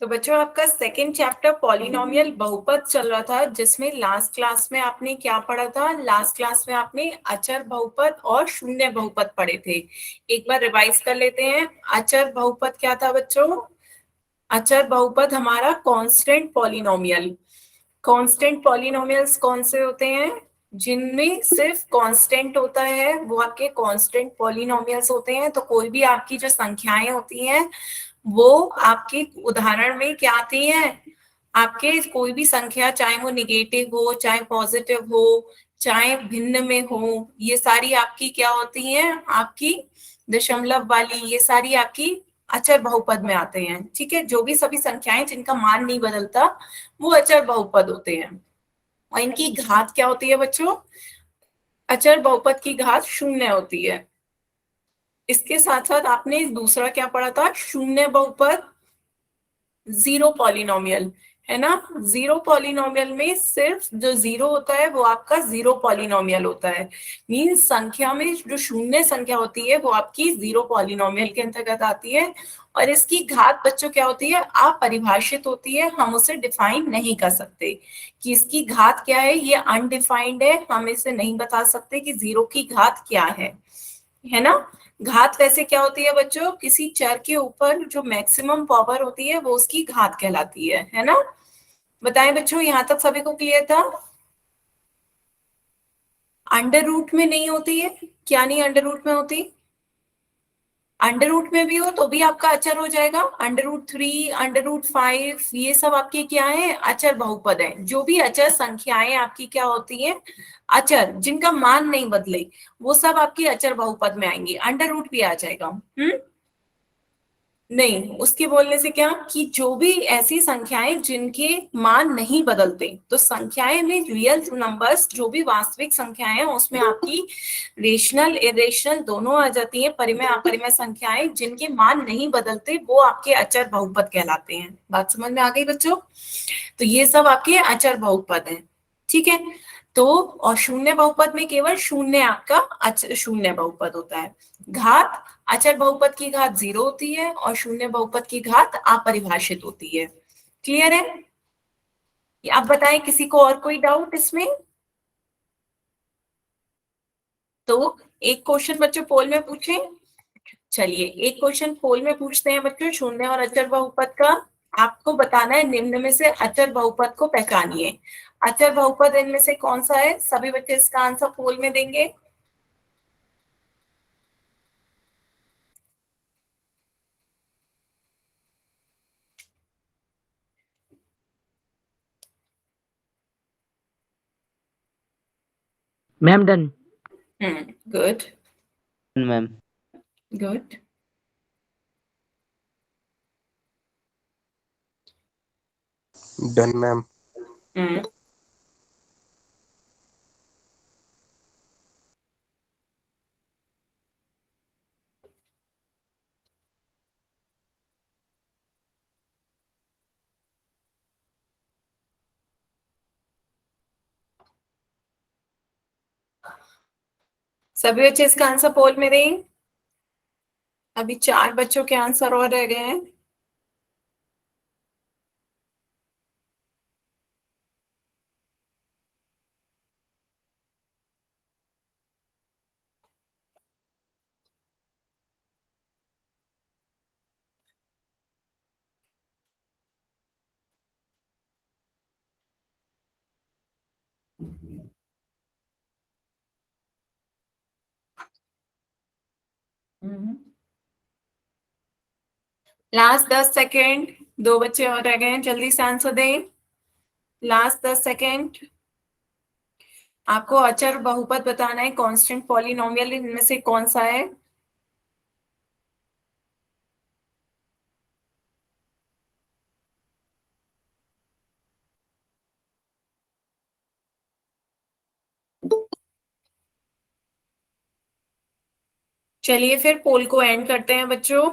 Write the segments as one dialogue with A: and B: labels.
A: तो बच्चों आपका सेकंड चैप्टर पॉलिनोमियल बहुपद चल रहा था, जिसमें लास्ट क्लास में आपने क्या पढ़ा था? लास्ट क्लास में आपने अचर बहुपद और शून्य बहुपद पढ़े थे। एक बार रिवाइज कर लेते हैं। अचर बहुपद क्या था बच्चों? अचर बहुपद हमारा कांस्टेंट पॉलिनोमियल। कांस्टेंट पॉलिनोमियल्स कौन से होते हैं? जिनमें सिर्फ कांस्टेंट होता है वो आपके कांस्टेंट पॉलिनोमियल्स होते हैं। तो कोई भी आपकी जो संख्याएं होती हैं वो आपके उदाहरण में क्या आती है? आपके कोई भी संख्या, चाहे वो निगेटिव हो, चाहे पॉजिटिव हो, चाहे भिन्न में हो, ये सारी आपकी क्या होती हैं? आपकी दशमलव वाली, ये सारी आपकी अचर बहुपद में आते हैं। ठीक है, जो भी सभी संख्याएं जिनका मान नहीं बदलता वो अचर बहुपद होते हैं। और इनकी घात क्या होती है बच्चों? अचर बहुपद की घात शून्य होती है। इसके साथ साथ आपने दूसरा क्या पढ़ा था? शून्य बहुपद, जीरो पॉलिनोमियल, है ना? जीरो पॉलिनोमियल में सिर्फ जो जीरो होता है वो आपका जीरो पॉलिनोमियल होता है। मींस संख्या में जो शून्य संख्या होती है वो आपकी जीरो पॉलिनोमियल के अंतर्गत आती है। और इसकी घात बच्चों क्या होती है? अपरिभाषित होती है, हम उसे डिफाइन नहीं कर सकते कि इसकी घात क्या है। ये अनडिफाइंड है, हम इसे नहीं बता सकते कि जीरो की घात क्या है ना? घात वैसे क्या होती है बच्चों? किसी चर के ऊपर जो मैक्सिमम पावर होती है वो उसकी घात कहलाती है ना? बताएं बच्चों, यहां तक सभी को क्लियर था? अंडर रूट में नहीं होती है। क्या नहीं अंडर रूट में होती? अंडर रूट में भी हो तो भी आपका अचर हो जाएगा। अंडर रूट 3, अंडर रूट 5, ये सब आपके क्या है? अचर बहुपद है। जो भी अचर संख्याएं आपकी क्या होती हैं? अचर, जिनका मान नहीं बदले, वो सब आपकी अचर बहुपद में आएंगी। अंडर रूट भी आ जाएगा। नहीं, उसके बोलने से क्या कि जो भी ऐसी संख्याएं जिनके मान नहीं बदलते, तो संख्याएं में रियल नंबर्स, जो भी वास्तविक संख्याएं हैं उसमें आपकी रेशनल इरेशनल दोनों आ जाती हैं। परिमेय अपरिमेय संख्याएं जिनके मान नहीं बदलते वो आपके अचर बहुपद कहलाते हैं। बात समझ में आ गई बच्चों? तो ये सब आपके अचर बहुपद हैं। ठीक है, तो और शून्य बहुपद में केवल शून्य आपका शून्य बहुपद होता है। घात, अचर बहुपद की घात जीरो होती है और शून्य बहुपद की घात अपरिभाषित होती है। क्लियर है? आप बताएं, किसी को और कोई डाउट इसमें? तो एक क्वेश्चन बच्चों पोल में पूछें। चलिए एक क्वेश्चन पोल में पूछते हैं बच्चों, शून्य और अचर बहुपद का। आपको बताना है निम्न में से अचर बहुपद को पहचानिए। अचर बहुपद इनमें से कौन सा है? सभी बच्चे इसका आंसर पोल में देंगे।
B: Ma'am done.
A: Good
B: ma'am
A: good.
C: Done ma'am.
A: सभी बच्चे इसका आंसर पोल में दें। अभी 4 बच्चों के आंसर और रह गए हैं। लास्ट 10 सेकेंड, 2 बच्चे और रह गए हैं, जल्दी से आंसर दें। Last 10 second. आपको अचर बहुपद बताना है, कांस्टेंट पॉलिनोमियल इनमें से कौन सा है? चलिए फिर पोल को एंड करते हैं बच्चों।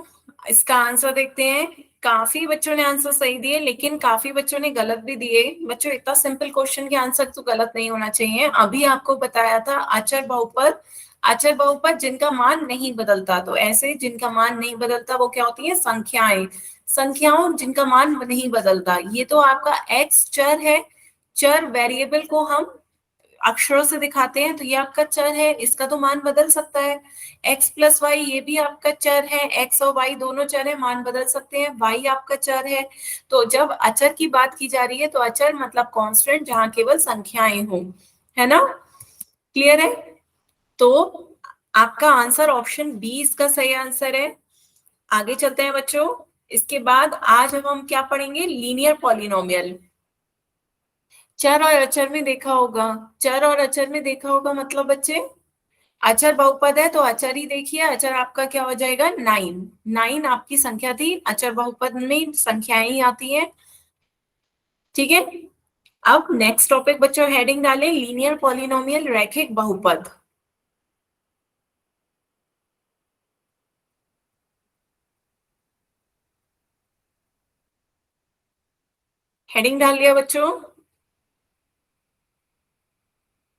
A: इसका आंसर देखते हैं। काफी बच्चों ने आंसर सही दिए, लेकिन काफी बच्चों ने गलत भी दिए। बच्चों इतना सिंपल क्वेश्चन के आंसर तो गलत नहीं होना चाहिए। अभी आपको बताया था अचर बहुपद अचर बहुपद जिनका मान नहीं बदलता, तो ऐसे जिनका मान नहीं बदलता वो क्या होती है, संख्याएं। संख्याओं जिनका मान नहीं बदलता, ये तो आपका एक्स चर है। चर वेरिएबल को हम अक्षरों से दिखाते हैं, तो ये आपका चर है, इसका तो मान बदल सकता है। x प्लस वाई ये भी आपका चर है, x और y दोनों चर है, मान बदल सकते हैं, y आपका चर है। तो जब अचर की बात की जा रही है तो अचर मतलब कांस्टेंट जहां केवल संख्याएं हों, है ना, क्लियर है। तो आपका आंसर ऑप्शन बी इसका सही आंसर है। आगे चलते हैं बच्चों। इसके बाद आज हम क्या पढ़ेंगे, लीनियर पॉलिनोमियल। चर और अचर में देखा होगा, चर और अचर में देखा होगा मतलब बच्चे, अचर बहुपद है तो अचर ही देखिए, अचर आपका क्या हो जाएगा, 9। 9 आपकी संख्या थी, अचर बहुपद में संख्याएं ही आती हैं, ठीक है। अब नेक्स्ट टॉपिक बच्चों, हेडिंग डालें लीनियर पॉलिनोमियल रैखिक बहुपद। हेडिंग डाल लिया बच्चों।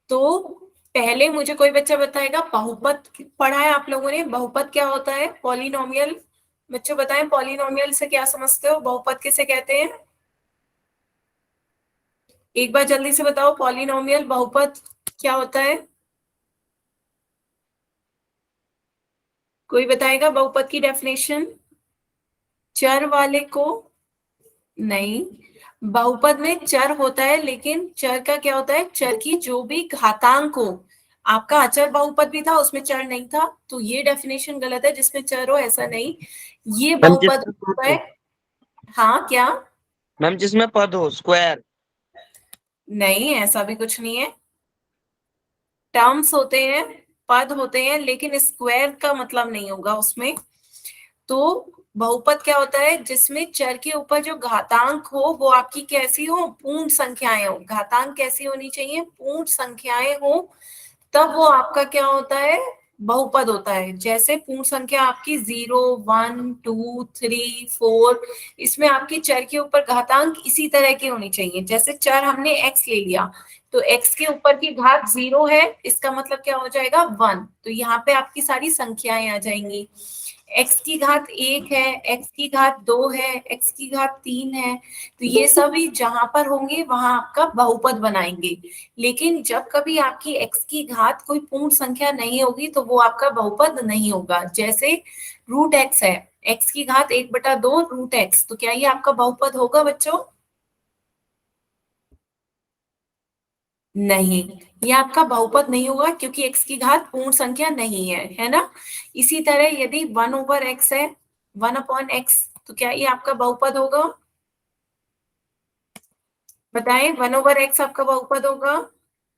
A: तो पहले मुझे कोई बच्चा बताएगा, बहुपद पढ़ा है आप लोगों ने, बहुपद क्या होता है, पॉलिनोमियल। बच्चों बताएं पॉलिनोमियल से क्या समझते हो, बहुपद किसे कहते हैं, एक बार जल्दी से बताओ, पॉलिनोमियल बहुपद क्या होता है, कोई बताएगा बहुपद की डेफिनेशन। चर वाले को, नहीं, बहुपद में चर होता है, लेकिन चर का क्या होता है, चर की जो भी घातांक हो। आपका अचर बहुपद भी था, उसमें चर नहीं था, तो ये डेफिनेशन गलत है, जिसमें चर हो ऐसा नहीं, ये
B: मैम
A: बहुपद
B: जिसमें पद
A: होता है।
B: हो,
A: हाँ क्या,
B: मैम जिसमें पद हो, स्क्वायर।
A: नहीं ऐसा भी कुछ नहीं है, टर्म्स होते हैं, पद होते हैं, लेकिन स्क्वायर का मतलब नहीं होगा उसमें। तो बहुपद क्या होता है, जिसमें चर के ऊपर जो घातांक हो वो आपकी कैसी हो, पूर्ण संख्याएं हो। घातांक कैसी होनी चाहिए, पूर्ण संख्याएं हो, तब वो आपका क्या होता है, बहुपद होता है। जैसे पूर्ण संख्या आपकी 0, 1, 2, 3, 4, इसमें आपकी चर के ऊपर घातांक इसी तरह की होनी चाहिए। जैसे चर हमने x ले लिया, तो x के ऊपर की घात 0 है, इसका मतलब क्या हो जाएगा, 1। तो यहाँ पे आपकी सारी संख्याएं आ जाएंगी। x की घात 1 है, x की घात 2 है, x की घात 3 है, तो ये सभी जहां पर होंगे वहां आपका बहुपद बनाएंगे। लेकिन जब कभी आपकी x की घात कोई पूर्ण संख्या नहीं होगी तो वो आपका बहुपद नहीं होगा। जैसे रूट x है, x की घात 1/2 रूट x, तो क्या ये आपका बहुपद होगा बच्चों, नहीं, ये आपका बहुपद नहीं होगा, क्योंकि x की घात पूर्ण संख्या नहीं है ना। इसी तरह यदि 1/x है, 1/x, तो क्या ये आपका बहुपद होगा, बताएं, 1/x आपका बहुपद होगा,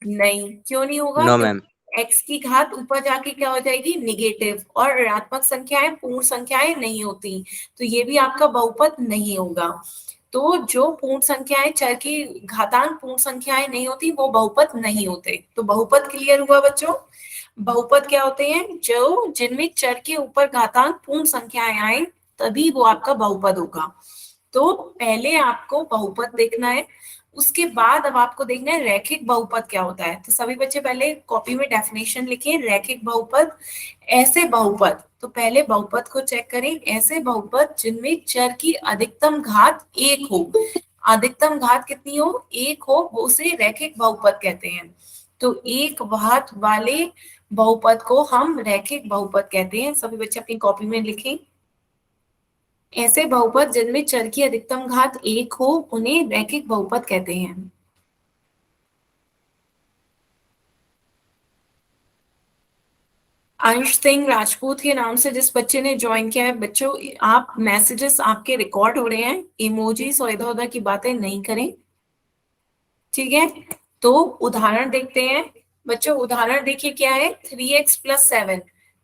A: नहीं, क्यों नहीं होगा,
B: नो मैम।
A: क्योंकि x की घात ऊपर जाके क्या हो जाएगी, निगेटिव, और ऋणात्मक संख्याएं पूर्ण संख्याएं नहीं होती, तो ये भी आपका बहुपद नहीं होगा। तो जो पूर्ण संख्याएं, चर की घातांक पूर्ण संख्याएं नहीं होती, वो बहुपद नहीं होते। तो बहुपद क्लियर हुआ बच्चों। बहुपद क्या होते हैं, जो जिनमें चर के ऊपर घातांक पूर्ण संख्याएं आए, तभी वो आपका बहुपद होगा। तो पहले आपको बहुपद देखना है, उसके बाद अब आपको देखना है रैखिक बहुपद क्या होता है। तो सभी बच्चे पहले कॉपी में डेफिनेशन लिखें, रैखिक बहुपद, ऐसे बहुपद, तो पहले बहुपद को चेक करें, ऐसे बहुपद जिनमें चर की अधिकतम घात 1 हो, अधिकतम घात कितनी हो, 1 हो, वो उसे रैखिक बहुपद कहते हैं। तो एक घात वाले बहुपद को हम रैखिक बहुपद कहते हैं। सभी बच्चे अपनी कॉपी में लिखें, ऐसे बहुपद जिनमें चर की अधिकतम घात 1 हो उन्हें रैखिक बहुपद कहते हैं। अंश सिंह राजपूत के नाम से जिस बच्चे ने ज्वाइन किया है, बच्चों आप मैसेजेस आपके रिकॉर्ड हो रहे हैं, इमोजीज और इधर उधर की बातें नहीं करें, ठीक है। तो उदाहरण देखते हैं बच्चों, उदाहरण देखिए क्या है, 3x+7,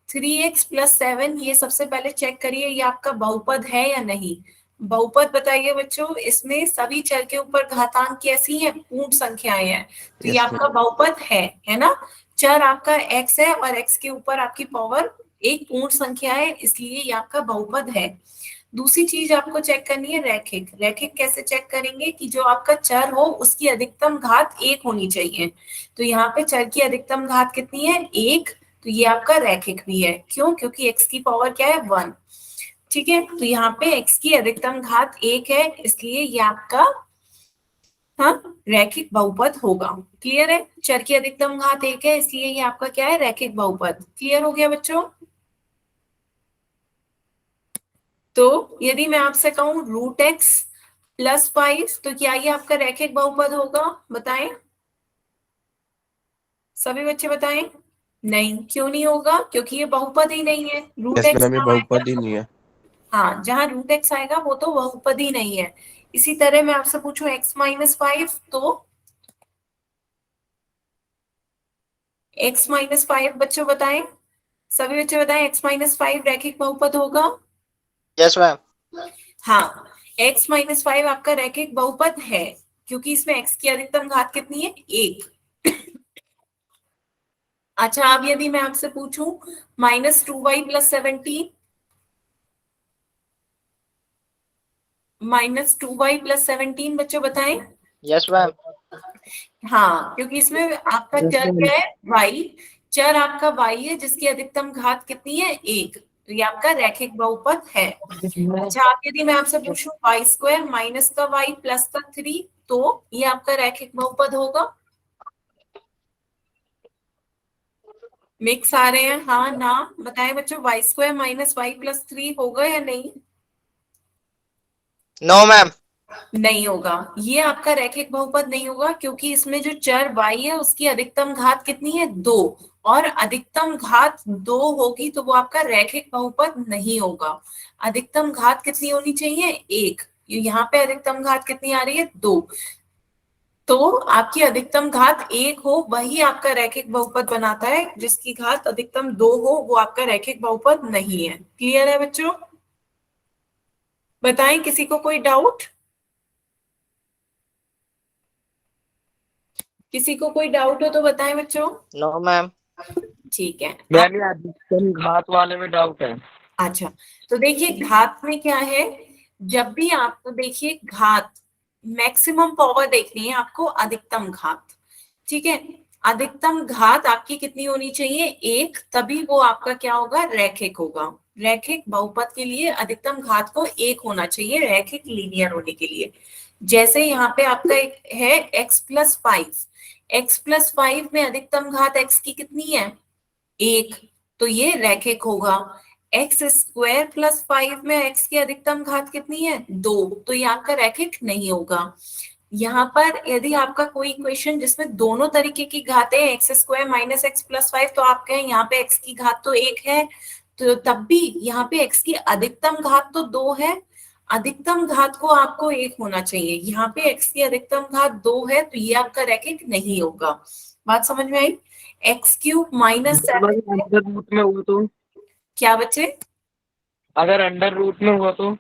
A: 3x+7, ये सबसे पहले चेक करिए ये आपका बहुपद है या नहीं। बहुपद बताइए बच्चों, इसमें सभी चर के ऊपर घातांक कैसी है, पूर्ण संख्याएं हैं, तो ये
B: यस
A: आपका
B: मैम।
A: बहुपद है ना। चर आपका x है और x के ऊपर आपकी पावर एक पूर्ण संख्या है, इसलिए ये आपका बहुपद है। दूसरी चीज आपको चेक करनी है रैखिक। रैखिक कैसे चेक करेंगे, कि जो आपका चर हो उसकी अधिकतम घात 1 होनी चाहिए। तो यहाँ पे चर की अधिकतम घात कितनी है, 1, तो ये आपका रैखिक भी है। क्यों? क्योंकि x की पावर क्या है 1। ठीक है, तो यहाँ पे x की अधिकतम घात 1 है, इसलिए ये आपका हाँ रैखिक बहुपद होगा। क्लियर है? चर की अधिकतम घात 1 है, इसलिए ये आपका क्या है? रैखिक बहुपद। क्लियर हो गया बच्चों? तो यदि मैं आपसे कहूं √x+5 तो क्या ये आपका रैखिक बहुपद होगा? बताएं, सभी बच्चे बताएं। नहीं, क्यों नहीं होगा? क्योंकि ये बहुपद ही नहीं है। रूट
C: यस
A: एक्स
C: मैम, ये बहुपद ही नहीं है।
A: हाँ, जहां √x आएगा वो तो बहुपद ही नहीं है। इसी तरह मैं आपसे पूछूं x-5 तो x-5 बच्चों बताएं, सभी बच्चे बताएं, x-5 रैखिक बहुपद होगा?
D: Yes ma'am.
A: हाँ, x-5 आपका रैखिक बहुपद है, क्योंकि इसमें x की अधिकतम घात कितनी है? 1। अच्छा, अब यदि मैं आपसे पूछूं -2y+17 -2y+17 बच्चों बताएं।
D: Yes ma'am.
A: हाँ, क्योंकि इसमें आपका चर क्या है? y। चर आपका y है, जिसकी अधिकतम घात कितनी है? 1। तो ये आपका रैखिक बहुपद है। अच्छा, आप यदि मैं आपसे पूछूं y² माइनस का y प्लस का 3 तो ये आपका रैखिक बहुपद होगा? मिक्स आ रहे हैं, हाँ ना? बताएं बच्चों, y² माइनस y प्लस 3 होगा या नहीं?
D: No ma'am.
A: नहीं होगा, ये आपका रैखिक बहुपद नहीं होगा, क्योंकि इसमें जो चर y है उसकी अधिकतम घात कितनी है? 2। और अधिकतम घात 2 होगी तो वो आपका रैखिक बहुपद नहीं होगा। अधिकतम घात कितनी होनी चाहिए? 1। यहाँ पे अधिकतम घात कितनी आ रही है? 2। तो आपकी अधिकतम घात 1 हो वही आपका रैखिक बहुपद बनाता है, जिसकी घात अधिकतम 2 हो वो आपका रैखिक बहुपद नहीं है। क्लियर है बच्चों? बताएं, किसी को कोई डाउट? किसी को कोई डाउट हो तो बताएं बच्चों।
D: No ma'am.
A: ठीक है।
B: मैम ये अधिकतम घात वाले में डाउट है।
A: अच्छा, तो देखिए घात में क्या है, जब भी आपको देखिए घात मैक्सिमम पावर देखनी है आपको, अधिकतम घात। ठीक है, अधिकतम घात आपकी कितनी होनी चाहिए? 1, तभी वो आपका क्या होगा? रैखिक होगा। रैखिक बहुपद के लिए अधिकतम घात को 1 होना चाहिए, रैखिक लीनियर होने के लिए। जैसे यहाँ पे आपका एक है x+5, x+5 में अधिकतम घात x की कितनी है? 1, तो ये रैखिक होगा। x² + 5 में x की अधिकतम घात कितनी है? 2, तो ये आपका रैखिक नहीं होगा। यहाँ पर यदि आपका कोई इक्वेशन जिसमें दोनों तरीके की घातें x² - x+5 तो आप कहें यहाँ पे x की घात तो 1 है, तो तब भी यहाँ पे x की अधिकतम घात तो 2 है, अधिकतम घात को आपको 1 होना चाहिए। यहाँ पे x की अधिकतम घात 2 है, तो ये आपका रैखिक नहीं होगा। बात समझ में आई? x³ - 7
B: अंडर रूट में हुआ तो?
A: क्या बच्चे?
B: अगर अंडर रूट में हुआ तो?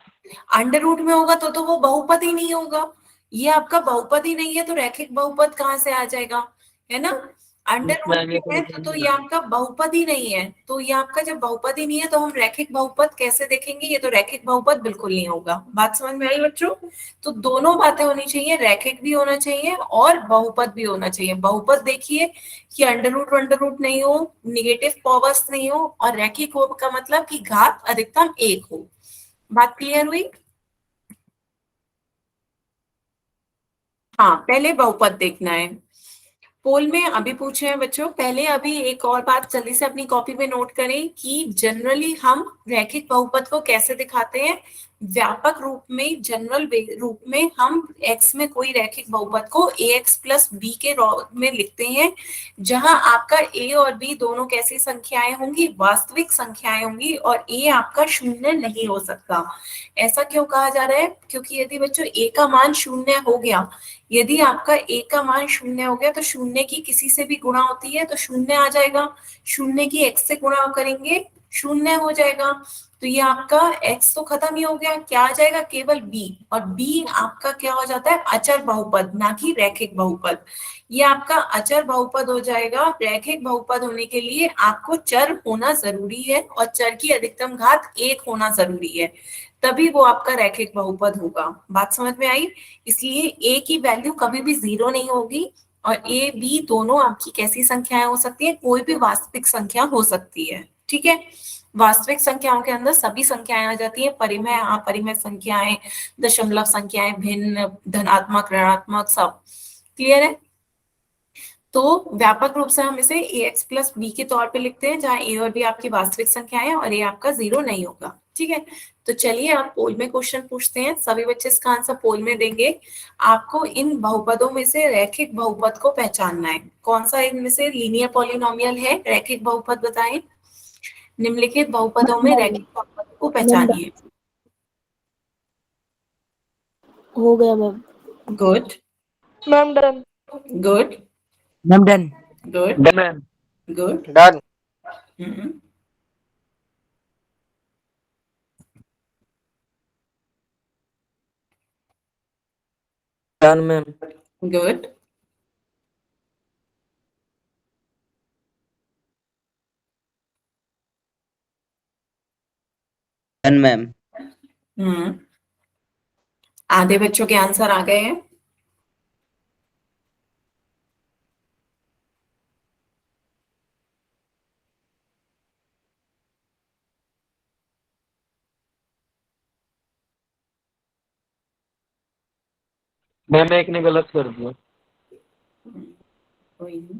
A: अंडर रूट में होगा तो वो बहुपद ही नहीं होगा। ये आपका बहुपद ही नहीं है, तो रैखिक बहुपद कहाँ से आ जाएगा? है ना? अंडर रूट
B: मैम
A: में है तो ये आपका बहुपद ही नहीं है। तो ये आपका जब बहुपद ही नहीं है तो हम रैखिक बहुपद कैसे देखेंगे? ये तो रैखिक बहुपद बिल्कुल नहीं होगा। बात समझ में आई बच्चों? तो दोनों बातें होनी चाहिए, रैखिक भी होना चाहिए और बहुपद भी होना चाहिए। बहुपद देखिए कि अंडर रूट नहीं हो, निगेटिव पावर्स नहीं हो, और रैखिक हो का मतलब कि घात अधिकतम 1 हो। बात क्लियर हुई? हाँ, पहले बहुपद देखना है। पोल में अभी पूछे हैं बच्चों, पहले अभी एक और बात जल्दी से अपनी कॉपी में नोट करें कि जनरली हम रैखिक बहुपद को कैसे दिखाते हैं। व्यापक रूप में, जनरल रूप में हम x में कोई रैखिक बहुपद को ax + b के में लिखते हैं, जहां आपका a और b दोनों कैसी संख्याएं होंगी? वास्तविक संख्याएं होंगी, और a आपका शून्य नहीं हो सकता। ऐसा क्यों कहा जा रहा है? क्योंकि यदि बच्चों a का मान 0 हो गया, यदि आपका a का मान 0 हो गया तो 0 की किसी से भी गुणा होती है तो 0 आ जाएगा। 0 की x से गुणा करेंगे 0 हो जाएगा। तो ये आपका x तो खत्म ही हो गया, क्या आ जाएगा? केवल b, और b आपका क्या हो जाता है? अचर बहुपद, ना कि रैखिक बहुपद। ये आपका अचर बहुपद हो जाएगा। रैखिक बहुपद होने के लिए आपको चर होना जरूरी है, और चर की अधिकतम घात 1 होना जरूरी है, तभी वो आपका रैखिक बहुपद होगा। बात समझ में आई? इसलिए a की वैल्यू कभी भी 0 नहीं होगी, और ए बी दोनों आपकी कैसी संख्याएं हो सकती है, कोई भी वास्तविक संख्या हो सकती है, ठीक है। वास्तविक संख्याओं के अंदर सभी संख्याएं आ जाती है, परिमेय अपरिमेय संख्याएं, दशमलव संख्याएं, भिन्न, धनात्मक, ऋणात्मक, सब क्लियर है। तो व्यापक रूप से हम इसे ax प्लस बी के तौर पे लिखते हैं, जहां a और b आपकी वास्तविक संख्या है और a आपका 0 नहीं होगा, ठीक है। तो चलिए आप पोल में क्वेश्चन पूछते हैं, सभी बच्चे इसका आंसर पोल में देंगे। आपको इन बहुपदों में से रैखिक बहुपद को पहचानना है, कौन सा इनमें से लीनियर पॉलिनोमियल है, रैखिक बहुपद बताएं। निम्नलिखित बहुपदों में रैखिक बहुपद को पहचानिए।
E: हो गया ma'am.
A: Good
E: ma'am done.
A: Good
F: ma'am done.
A: Good
B: ma'am
A: good.
D: Done.
F: Done ma'am.
A: Good
F: done ma'am.
A: आधे बच्चों के आंसर आ गए हैं।
B: मैम एक ने गलत कर दिया।
A: कोई नहीं।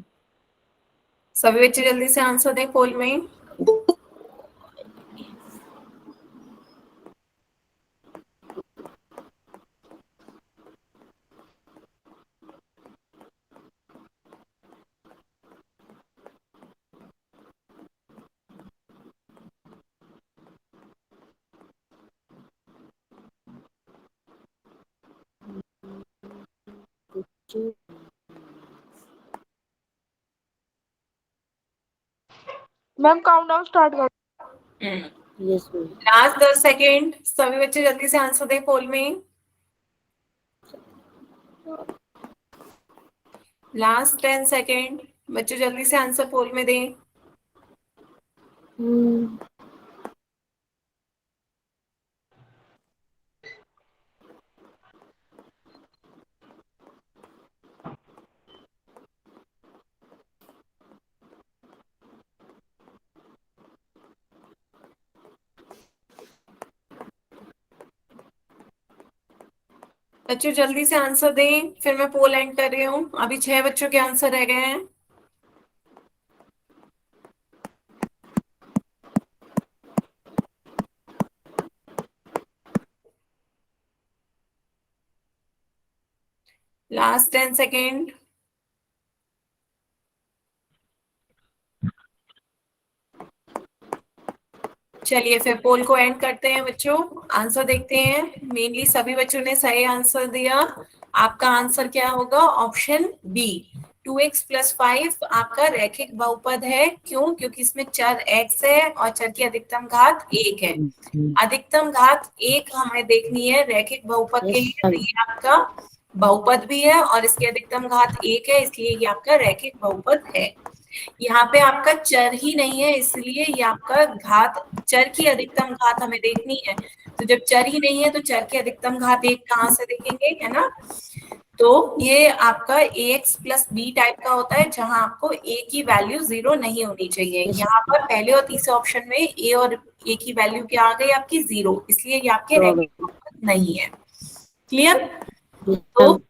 A: सभी बच्चे जल्दी से आंसर दें पोल में।
E: मैम काउंटडाउन स्टार्ट कर।
F: Yes ma'am.
A: लास्ट 10 सेकेंड, सभी बच्चे जल्दी से आंसर दें पोल में। लास्ट 10 सेकेंड, बच्चे जल्दी से आंसर पोल में दें। बच्चों जल्दी से आंसर दें, फिर मैं पोल एंड कर रही हूँ। अभी 6 बच्चों के आंसर रह गए हैं। Last 10 second. चलिए फिर पोल को एंड करते हैं बच्चों। आंसर देखते हैं। मेनली सभी बच्चों ने सही आंसर दिया। आपका आंसर क्या होगा, ऑप्शन बी, 2x प्लस 5 आपका रैखिक बहुपद है। क्यों? क्योंकि इसमें चर x है और चर की अधिकतम घात 1 है। अधिकतम घात 1 हमें देखनी है रैखिक बहुपद के लिए, तो ये आपका बहुपद भी है और इसकी अधिकतम घात 1 है, इसलिए ये आपका रैखिक बहुपद है। यहाँ पे आपका चर ही नहीं है, इसलिए ये आपका घात, चर की अधिकतम घात हमें देखनी है। तो जब चर ही नहीं है तो चर की अधिकतम घात 1 कहाँ से देखेंगे, है ना। तो ये आपका ax प्लस बी टाइप का होता है, जहां आपको a की वैल्यू 0 नहीं होनी चाहिए। यहाँ पर पहले और तीसरे ऑप्शन में a और a की वैल्यू क्या आ गई आपकी 0, इसलिए ये आपके रैखिक बहुपद नहीं है। क्लियर। तो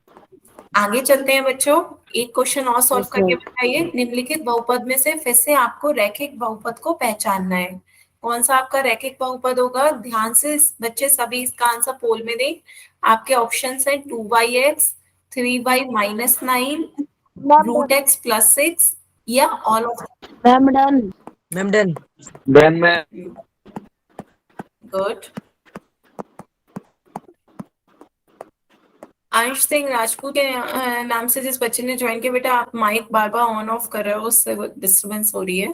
A: आगे चलते हैं बच्चों, एक क्वेश्चन और सॉल्व करके बताइए। निम्नलिखित बहुपद में से फिर से आपको रैखिक बहुपद को पहचानना है। कौन सा आपका रैखिक बहुपद होगा, ध्यान से बच्चे सभी इसका आंसर पोल में दें। आपके ऑप्शन है 2y(x), 3y-9, root x plus 6 या all of.
E: Ma'am done.
F: Ma'am done.
B: Done ma'am.
A: Good. अंश सिंह राजपूत के नाम से जिस बच्चे ने ज्वाइन किया, बेटा आप माइक बार बार ऑन ऑफ कर रहे हो, उससे डिस्टरबेंस हो रही है।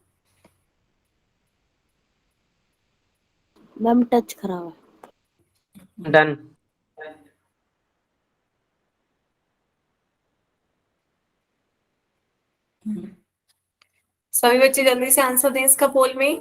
E: मैम टच खराब है।
B: डन।
A: सभी बच्चे जल्दी से आंसर दें इसका पोल में।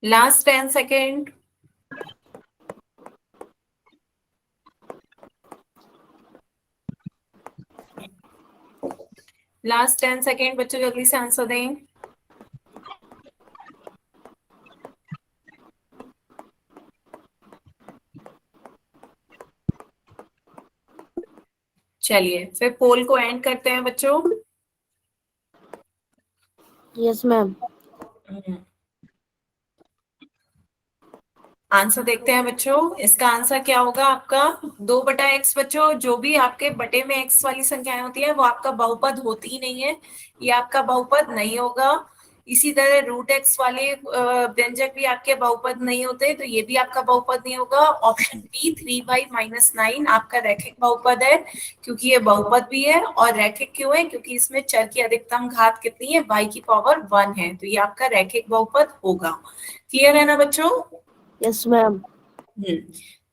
A: Last 10 second. लास्ट 10 सेकेंड बच्चों, जल्दी से आंसर दें। चलिए फिर पोल को एंड करते हैं बच्चों।
E: Yes ma'am.
A: आंसर देखते हैं बच्चों। इसका आंसर क्या होगा आपका? 2/x बच्चों, जो भी आपके बटे में x वाली संख्याएं होती है वो आपका बहुपद होती ही नहीं है, ये आपका बहुपद नहीं होगा। इसी तरह √x वाले व्यंजक भी आपके बहुपद नहीं होते, तो ये भी आपका बहुपद नहीं होगा। ऑप्शन बी 3y-9 आपका रैखिक बहुपद है, क्योंकि ये बहुपद भी है। और रैखिक क्यों है? क्योंकि इसमें चर की अधिकतम घात कितनी है? y⁴ है, तो ये आपका रैखिक बहुपद होगा। क्लियर है ना बच्चों?
E: Yes ma'am.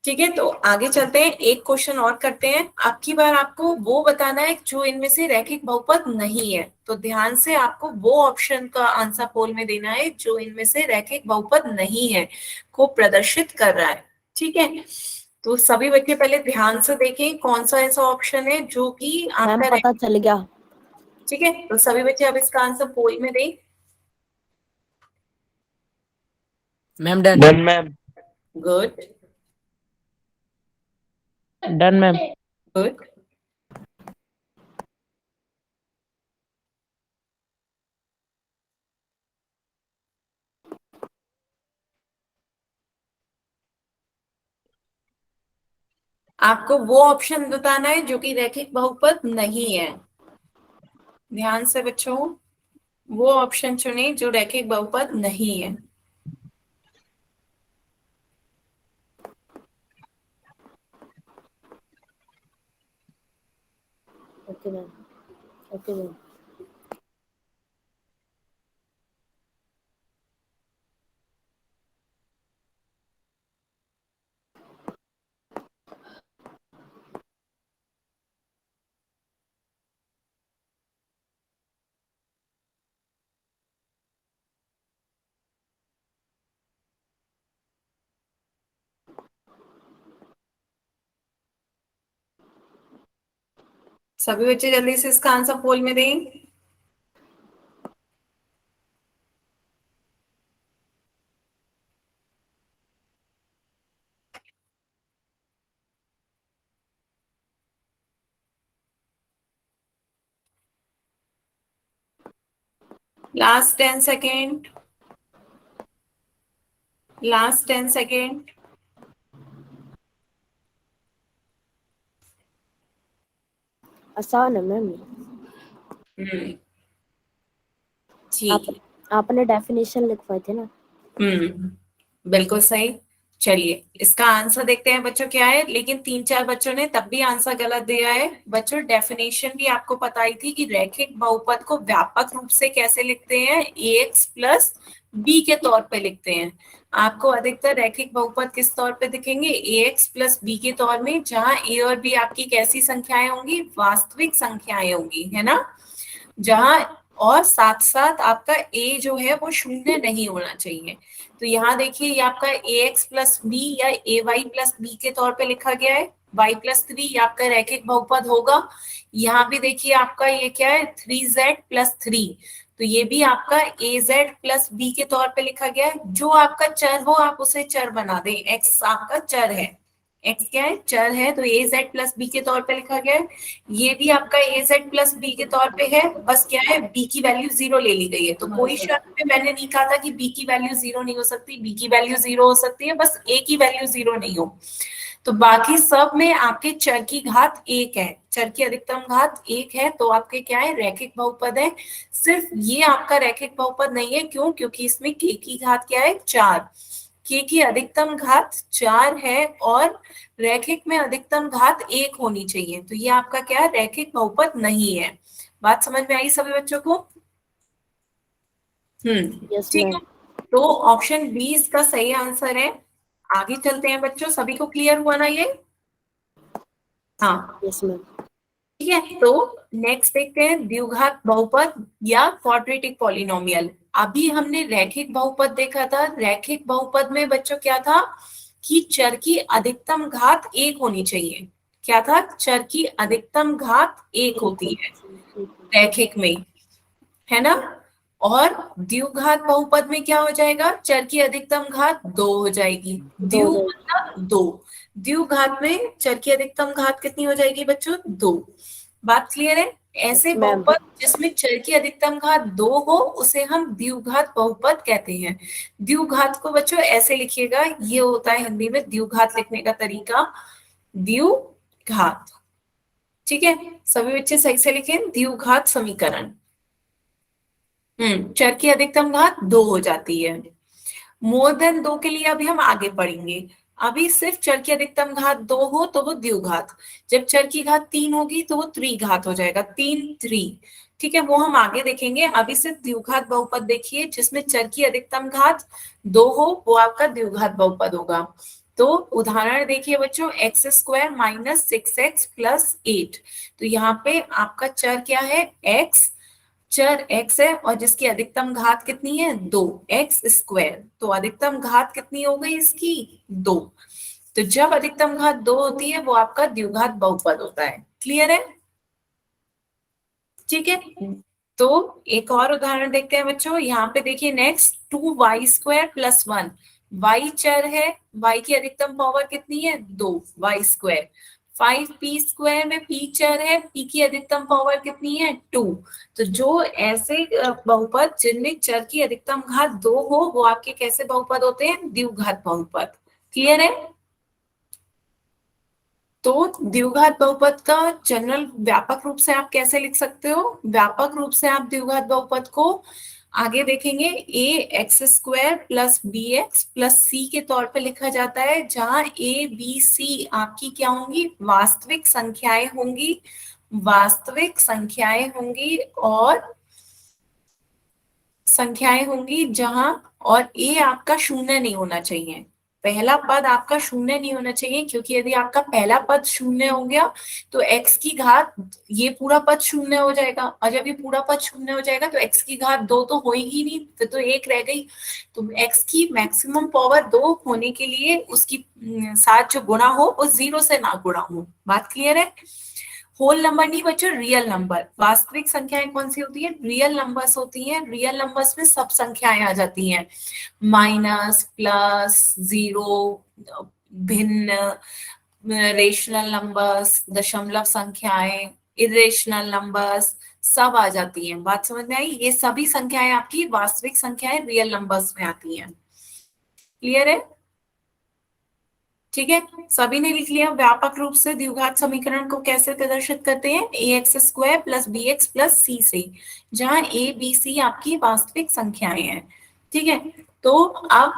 A: ठीक है, तो आगे चलते हैं, एक क्वेश्चन और करते हैं। अब की बार आपको वो बताना है जो इनमें से रैखिक बहुपद नहीं है, तो ध्यान से आपको वो ऑप्शन का आंसर पोल में देना है जो इनमें से रैखिक बहुपद नहीं है को प्रदर्शित कर रहा है। ठीक है, तो सभी बच्चे पहले ध्यान से देखें कौन सा ऐसा ऑप्शन है जो कि
E: मैम
A: आपका
E: पता चल गया।
A: ठीक है, तो सभी बच्चे अब इसका आंसर पोल में दें।
F: Ma'am done.
B: Done ma'am.
A: Good
F: done ma'am.
A: Good. आपको वो ऑप्शन बताना है जो कि रैखिक बहुपद नहीं है। ध्यान से बच्चों, वो ऑप्शन चुने जो रैखिक बहुपद नहीं है।
E: Okay ma'am. Okay ma'am.
A: सभी बच्चे जल्दी से इसका आंसर पोल में दें। Last 10 second. Last 10 second.
E: आसान है मैम।
A: जी
E: आपने डेफिनेशन लिखवाए थे ना।
A: बिल्कुल सही। चलिए इसका आंसर देखते हैं बच्चों क्या है, लेकिन 3-4 बच्चों ने तब भी आंसर गलत दिया है। बच्चों डेफिनेशन भी आपको पता ही थी कि रैखिक बहुपद को व्यापक रूप से कैसे लिखते हैं? ax प्लस b के तौर पे लिखते हैं। आपको अधिकतर रैखिक बहुपद किस तौर पे दिखेंगे? ax प्लस b के तौर में, जहां a और b आपकी कैसी संख्याएं होंगी? वास्तविक संख्याएं होंगी, है ना? जहां और साथ साथ आपका a जो है वो शून्य नहीं होना चाहिए। तो यहाँ देखिए ये आपका ax प्लस बी या ay प्लस बी के तौर पे लिखा गया है। y+3 ये आपका रैखिक बहुपद होगा। यहाँ भी देखिए आपका ये क्या है? 3z प्लस 3, तो ये भी आपका az प्लस बी के तौर पे लिखा गया है। जो आपका चर हो आप उसे चर बना दें, x आपका चर है, x क्या है? चर है, तो az प्लस बी के तौर पे लिखा गया है। ये भी आपका az प्लस बी के तौर पे है, बस क्या है? b की वैल्यू 0 ले ली गई है। तो कोई शर्त पे मैंने नहीं कहा था कि b की वैल्यू 0 नहीं हो सकती, b की वैल्यू 0 हो सकती है, बस a की वैल्यू 0 नहीं हो। तो बाकी सब में आपके चर की घात 1 है, चर की अधिकतम घात 1 है, तो आपके क्या है? रैखिक बहुपद है। सिर्फ ये आपका रैखिक बहुपद नहीं है, क्यों? क्योंकि इसमें k की घात क्या है? 4, k की अधिकतम घात 4 है और रैखिक में अधिकतम घात 1 होनी चाहिए, तो ये आपका क्या है? रैखिक बहुपद नहीं है। बात समझ में आई सभी बच्चों को?
E: यस
A: ठीक
E: मैम।
A: है, तो ऑप्शन बी इसका सही आंसर है। आगे चलते हैं बच्चों, सभी को क्लियर हुआ ना ये? हाँ
E: यस मैम।
A: ठीक है, तो नेक्स्ट देखते हैं द्विघात बहुपद या क्वाड्रेटिक पॉलिनोमियल। अभी हमने रैखिक बहुपद देखा था। रैखिक बहुपद में बच्चों क्या था कि चर की अधिकतम घात 1 होनी चाहिए। क्या था? चर की अधिकतम घात 1 होती है रैखिक में, है ना। और द्विघात बहुपद में क्या हो जाएगा? चर की अधिकतम घात 2 हो जाएगी। द्वि मतलब 2। द्विघात में चर की अधिकतम घात कितनी हो जाएगी बच्चों? 2। बात क्लियर है? ऐसे
E: मैम।
A: बहुपद जिसमें चर की अधिकतम घात 2 हो उसे हम द्विघात बहुपद कहते हैं। द्विघात को बच्चों ऐसे लिखिएगा, ये होता है हिंदी में द्विघात लिखने का तरीका, द्विघात। ठीक है, सभी बच्चे सही से लिखें, द्विघात समीकरण। चर की अधिकतम घात 2 हो जाती है। मोर देन 2 के लिए अभी हम आगे पढ़ेंगे। अभी सिर्फ चर की अधिकतम घात 2 हो तो वो द्विघात, जब चर की घात 3 होगी तो वो त्रिघात हो जाएगा, 3 3। ठीक है, वो हम आगे देखेंगे। अभी सिर्फ द्विघात बहुपद देखिए, जिसमें चर की अधिकतम घात 2 हो वो आपका द्विघात बहुपद होगा। तो उदाहरण देखिए बच्चों, x square minus 6x plus 8। तो यहाँ पे आपका चर क्या है? x। चर x है और जिसकी अधिकतम घात कितनी है? 2, एक्स स्क्वायर। तो अधिकतम घात कितनी हो गई इसकी? 2। तो जब अधिकतम घात 2 होती है वो आपका द्विघात बहुपद होता है। क्लियर है? ठीक है, तो एक और उदाहरण देखते हैं बच्चों। यहाँ पे देखिए next, 2y square plus 1। y चर है, y की अधिकतम पावर कितनी है? 2, y स्क्वायर। 5p स्क्वायर में p चर है, p की अधिकतम पावर कितनी है? 2। तो जो ऐसे बहुपद जिनमें चर की अधिकतम घात 2 हो वो आपके कैसे बहुपद होते हैं? द्विघात बहुपद। क्लियर है? तो द्विघात बहुपद का जनरल व्यापक रूप से आप कैसे लिख सकते हो? व्यापक रूप से आप द्विघात बहुपद को आगे देखेंगे, a x square plus b x plus c के तौर पे लिखा जाता है, जहां ए बी सी आपकी क्या होंगी? वास्तविक संख्याएं होंगी, वास्तविक संख्याएं होंगी और संख्याएं होंगी जहां, और ए आपका शून्य नहीं होना चाहिए। पहला पद आपका शून्य नहीं होना चाहिए, क्योंकि यदि आपका पहला पद शून्य हो गया तो x की घात, ये पूरा पद शून्य हो जाएगा, और जब ये पूरा पद शून्य हो जाएगा तो x की घात 2 तो होगी नहीं, फिर तो 1 रह गई। तो x की मैक्सिमम पावर 2 होने के लिए उसकी साथ जो गुणा हो वो 0 से ना गुणा हो। बात क्लियर है? होल नंबर नहीं बच्चों, रियल नंबर। वास्तविक संख्याएं कौन सी होती है? रियल नंबर्स होती हैं। रियल नंबर्स में सब संख्याएं आ जाती हैं, माइनस, प्लस, 0, भिन्न, रेशनल नंबर्स, दशमलव संख्याएं, इरेशनल नंबर्स, सब आ जाती हैं। बात समझ में आई? ये सभी संख्याएं आपकी वास्तविक संख्याएं रियल नंबर्स में आती हैं। क्लियर है? ठीक है, सभी ने लिख लिया। व्यापक रूप से द्विघात समीकरण को कैसे प्रदर्शित करते हैं? A x square plus b x plus c से, जहां ए बी सी आपकी वास्तविक संख्याएं हैं। ठीक है, तो अब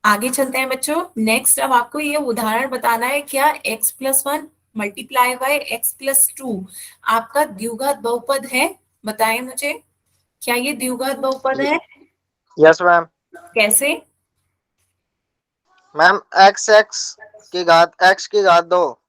A: आगे चलते हैं बच्चों। नेक्स्ट अब आपको ये उदाहरण बताना है, क्या x plus 1 multiply by x plus 2 आपका द्विघात बहुपद है? बताएं मुझे, क्या ये द्विघात बहुपद है?
D: Yes ma'am.
A: कैसे?
D: मैम x की घात 2।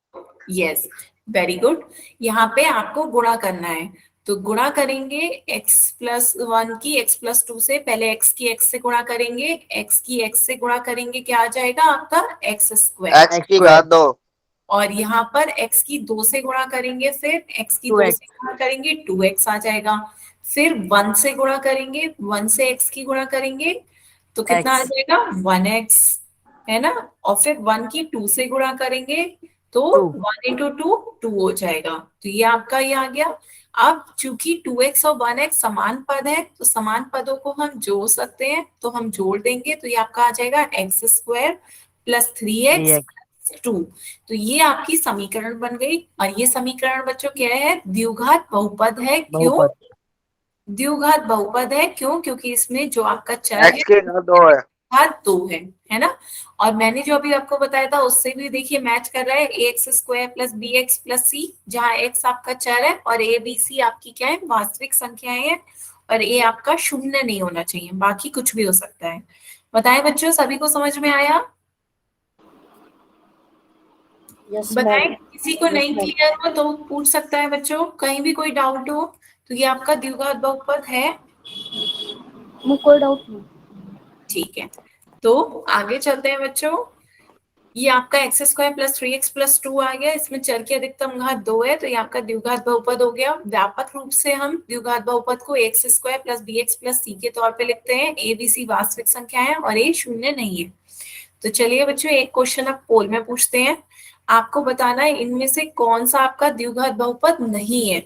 A: Yes, very good. यहाँ पे आपको गुणा करना है, तो गुणा करेंगे x प्लस 1 की x प्लस 2 से। पहले x की x से गुणा करेंगे, x की x से गुणा करेंगे, क्या आ जाएगा आपका? x square.
D: x की घात 2।
A: और यहाँ पर x की 2 से गुणा करेंगे, फिर x की 2 से गुणा करेंगे, 2x आ जाएगा। फिर 1 से गुणा करेंगे, 1 से x की गुणा करेंगे तो कितना आ जाएगा? 1x, है ना। और फिर 1 की 2 से गुणा करेंगे तो 1 इंटू 2 2 हो जाएगा। तो ये आपका ये आ गया। अब चूंकि 2x और 1x समान पद है तो समान पदों को हम जोड़ सकते हैं, तो हम जोड़ देंगे तो ये आपका आ जाएगा एक्स स्क्वायर प्लस 3x 2। तो ये आपकी समीकरण बन गई। और ये समीकरण बच्चों क्या है? द्विघात बहुपद है। क्यों द्विघात बहुपद है? क्यों? क्योंकि इसमें जो आपका चर
D: x की घात 2 है,
A: घात 2 है ना। और मैंने जो अभी आपको बताया था उससे भी देखिए मैच कर रहा है, a x square plus b x plus c, जहाँ एक्स आपका चर है और ए बी सी आपकी क्या है? वास्तविक संख्याएं हैं। और ए आपका शून्य नहीं होना चाहिए, बाकी कुछ भी हो सकता है। बताएं बच्चों, सभी को समझ में आया?
E: यस
A: बताएं,
E: मैम।
A: किसी को नहीं क्लियर हो तो पूछ सकता है बच्चों, कहीं भी कोई डाउट हो। तो ये आपका द्विघात बहुपद है।
E: मुझे कोई डाउट नहीं।
A: ठीक है, तो आगे चलते हैं बच्चों। ये आपका x square plus 3x plus 2 आ गया, इसमें चर की अधिकतम घात 2 है, तो ये आपका द्विघात बहुपद हो गया। व्यापक रूप से हम द्विघात बहुपद को x square plus bx plus c के तौर पे लिखते हैं। a b c वास्तविक संख्या है और a शून्य नहीं है। तो चलिए बच्चों, एक क्वेश्चन अब पोल में पूछते हैं। आपको बताना है इनमें से कौन सा आपका द्विघात बहुपद नहीं है।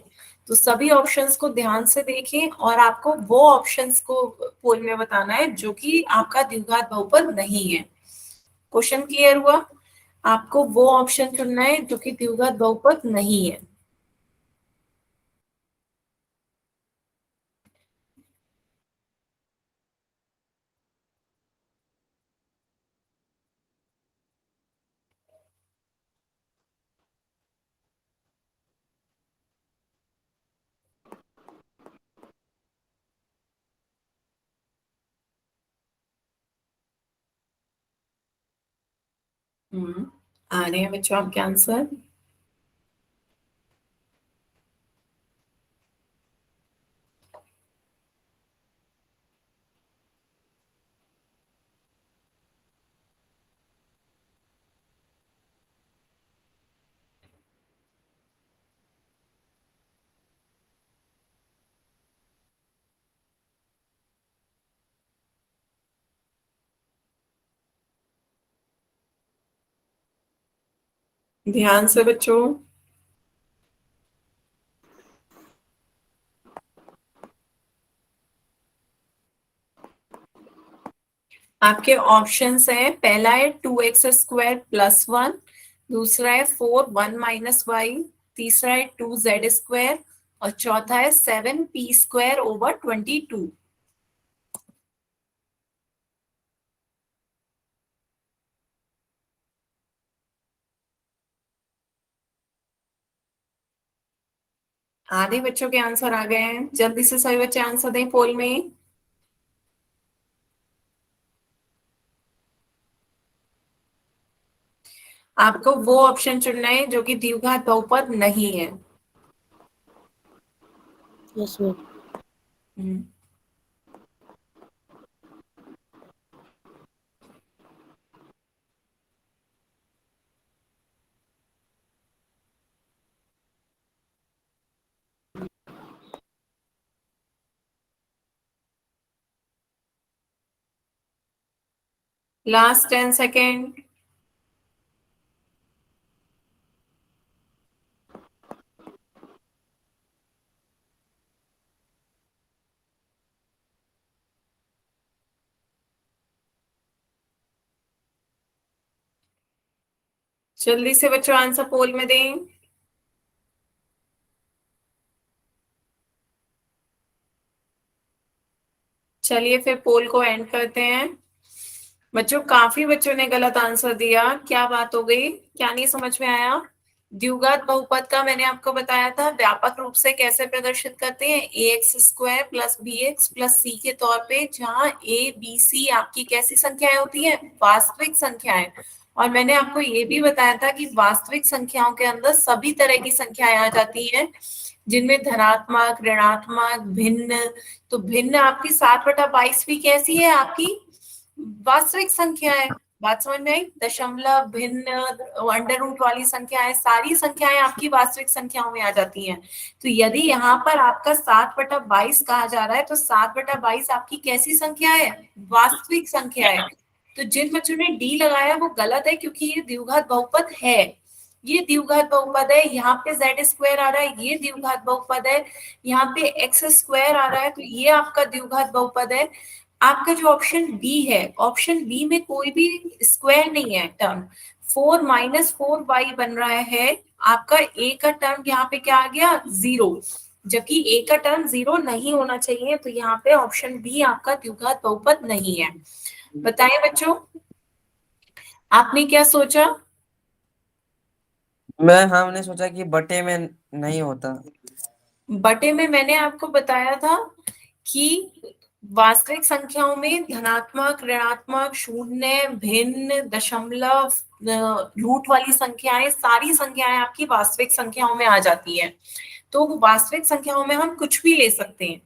A: तो सभी ऑप्शंस को ध्यान से देखें और आपको वो ऑप्शंस को पोल में बताना है जो कि आपका द्विघात बहुपद नहीं है। क्वेश्चन क्लियर हुआ? आपको वो ऑप्शन चुनना है जो कि द्विघात बहुपद नहीं है। आ रहे हैं बच्चों आपके आंसर। ध्यान से बच्चों, आपके ऑप्शंस हैं। पहला है 2x स्क्वायर प्लस 1, दूसरा है 4 1 माइनस वाई, तीसरा है 2z स्क्वायर और चौथा है 7p स्क्वायर ओवर 22। आधे बच्चों के आंसर आ गए हैं, जल्दी से सभी बच्चे आंसर दें पोल में। आपको वो ऑप्शन चुनना है जो कि द्विघात बहुपद नहीं है।
E: Yes ma'am. Last 10 second. जल्दी से बच्चों आंसर पोल में दें। चलिए फिर पोल को एंड करते हैं। बच्चों काफी बच्चों ने गलत आंसर दिया, क्या बात हो गई, क्या नहीं समझ में आया? द्विघात बहुपद का मैंने आपको बताया था व्यापक रूप से कैसे प्रदर्शित करते हैं, ax square plus bx plus c के तौर पे, जहां a b c आपकी कैसी संख्याएं होती हैं, वास्तविक संख्याएं। और मैंने आपको ये भी बताया था कि वास्तविक संख्याओं के अंदर सभी तरह की संख्याएं आ जाती हैं, जिनमें धनात्मक, ऋणात्मक, भिन्न। तो भिन्न आपकी 7/22 भी कैसी है, आपकी वास्तविक संख्या है। बात समझ में आई? दशमलव, भिन्न, अंडर रूट वाली संख्याएं, सारी संख्याएं आपकी वास्तविक संख्याओं में आ जाती हैं। तो यदि यहाँ पर आपका 7/22 कहा जा रहा है, तो 7/22 आपकी कैसी संख्या है, वास्तविक संख्या है। तो जिन बच्चों ने डी लगाया वो गलत है, क्योंकि ये द्विघात बहुपद है। ये द्विघात बहुपद है। यहाँ पे z स्क्वायर आ रहा है, ये द्विघात बहुपद है। यहाँ पे x स्क्वायर आ रहा है, तो ये आपका द्विघात बहुपद है। आपका जो ऑप्शन बी है, ऑप्शन बी में कोई भी स्क्वायर नहीं है टर्म। 4 माइनस 4y बन रहा है। आपका a का टर्म यहाँ पे क्या आ गया, 0, जबकि a का टर्म 0 नहीं होना चाहिए। तो यहाँ पे ऑप्शन बी आपका द्विघात बहुपद नहीं है। बताएं बच्चों, आपने क्या सोचा?
F: हमने सोचा कि बटे में नहीं होता।
A: बटे में मैंने आपको बताया था कि वास्तविक संख्याओं में धनात्मक, ऋणात्मक, शून्य, भिन्न, दशमलव, रूट वाली संख्याएं, सारी संख्याएं आपकी वास्तविक संख्याओं में आ जाती है। तो वास्तविक संख्याओं में हम कुछ भी ले सकते हैं।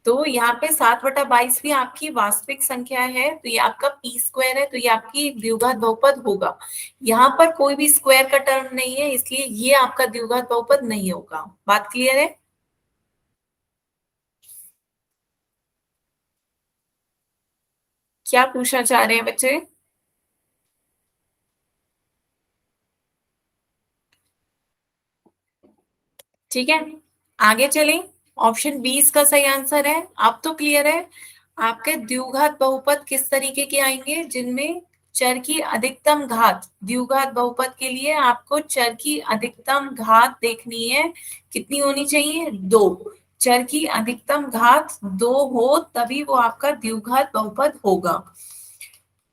E: तो यहाँ पे 7/22 भी आपकी वास्तविक संख्या है, तो ये आपका पी स्क्वायर है, तो ये आपकी द्विघात बहुपद होगा। यहाँ पर कोई भी स्क्वायर का टर्म नहीं है, इसलिए ये आपका द्विघात बहुपद नहीं होगा। बात क्लियर है? क्या पूछना चाह रहे हैं बच्चे? ठीक है, आगे चलें। ऑप्शन बी इसका सही आंसर है। अब तो क्लियर है। आपके द्विघात बहुपद किस तरीके के आएंगे? जिनमें चर की अधिकतम घात, द्विघात बहुपद के लिए आपको चर की अधिकतम घात देखनी है। कितनी होनी चाहिए? 2। चर की अधिकतम घात 2 हो तभी वो आपका द्विघात बहुपद होगा।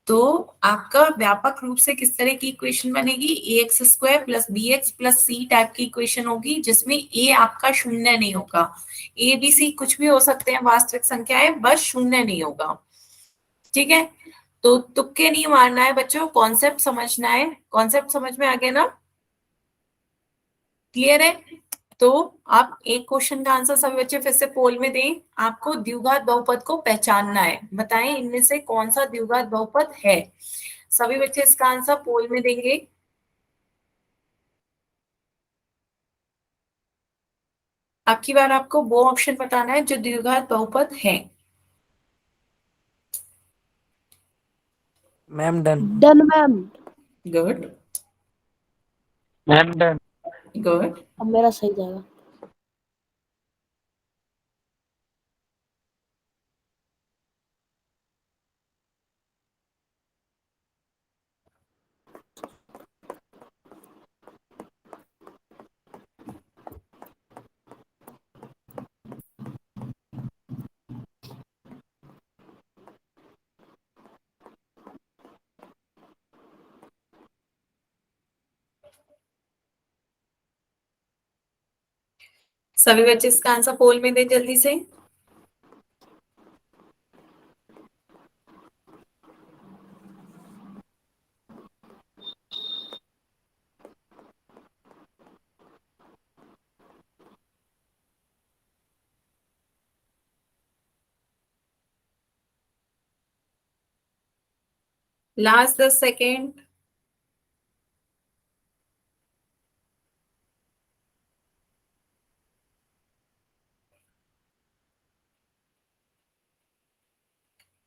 E: तो आपका व्यापक रूप से किस तरह की इक्वेशन बनेगी? ax² plus bx plus c type की इक्वेशन होगी, जिसमें a आपका शून्य नहीं होगा। a b c कुछ भी हो सकते हैं वास्तविक संख्याएं, बस शून्य नहीं होगा। ठीक है, तो तुक्के नहीं मारना है बच्चों, कॉन्सेप्ट समझना है। कॉन्सेप्ट समझ में आ गया ना? क्लियर है? तो आप एक क्वेश्चन का आंसर सभी बच्चे फिर से पोल में दें। आपको द्विघात बहुपद को पहचानना है। बताएं इनमें से कौन सा द्विघात बहुपद है। सभी बच्चे इसका आंसर पोल में देंगे। अब की बार आपको वो ऑप्शन बताना है जो द्विघात बहुपद है।
F: Ma'am done.
G: Done ma'am.
E: Good
B: ma'am done.
E: Good.
G: अब मेरा सही जाएगा।
E: सभी बच्चे इसका आंसर पोल में दें जल्दी से। Last 10 second.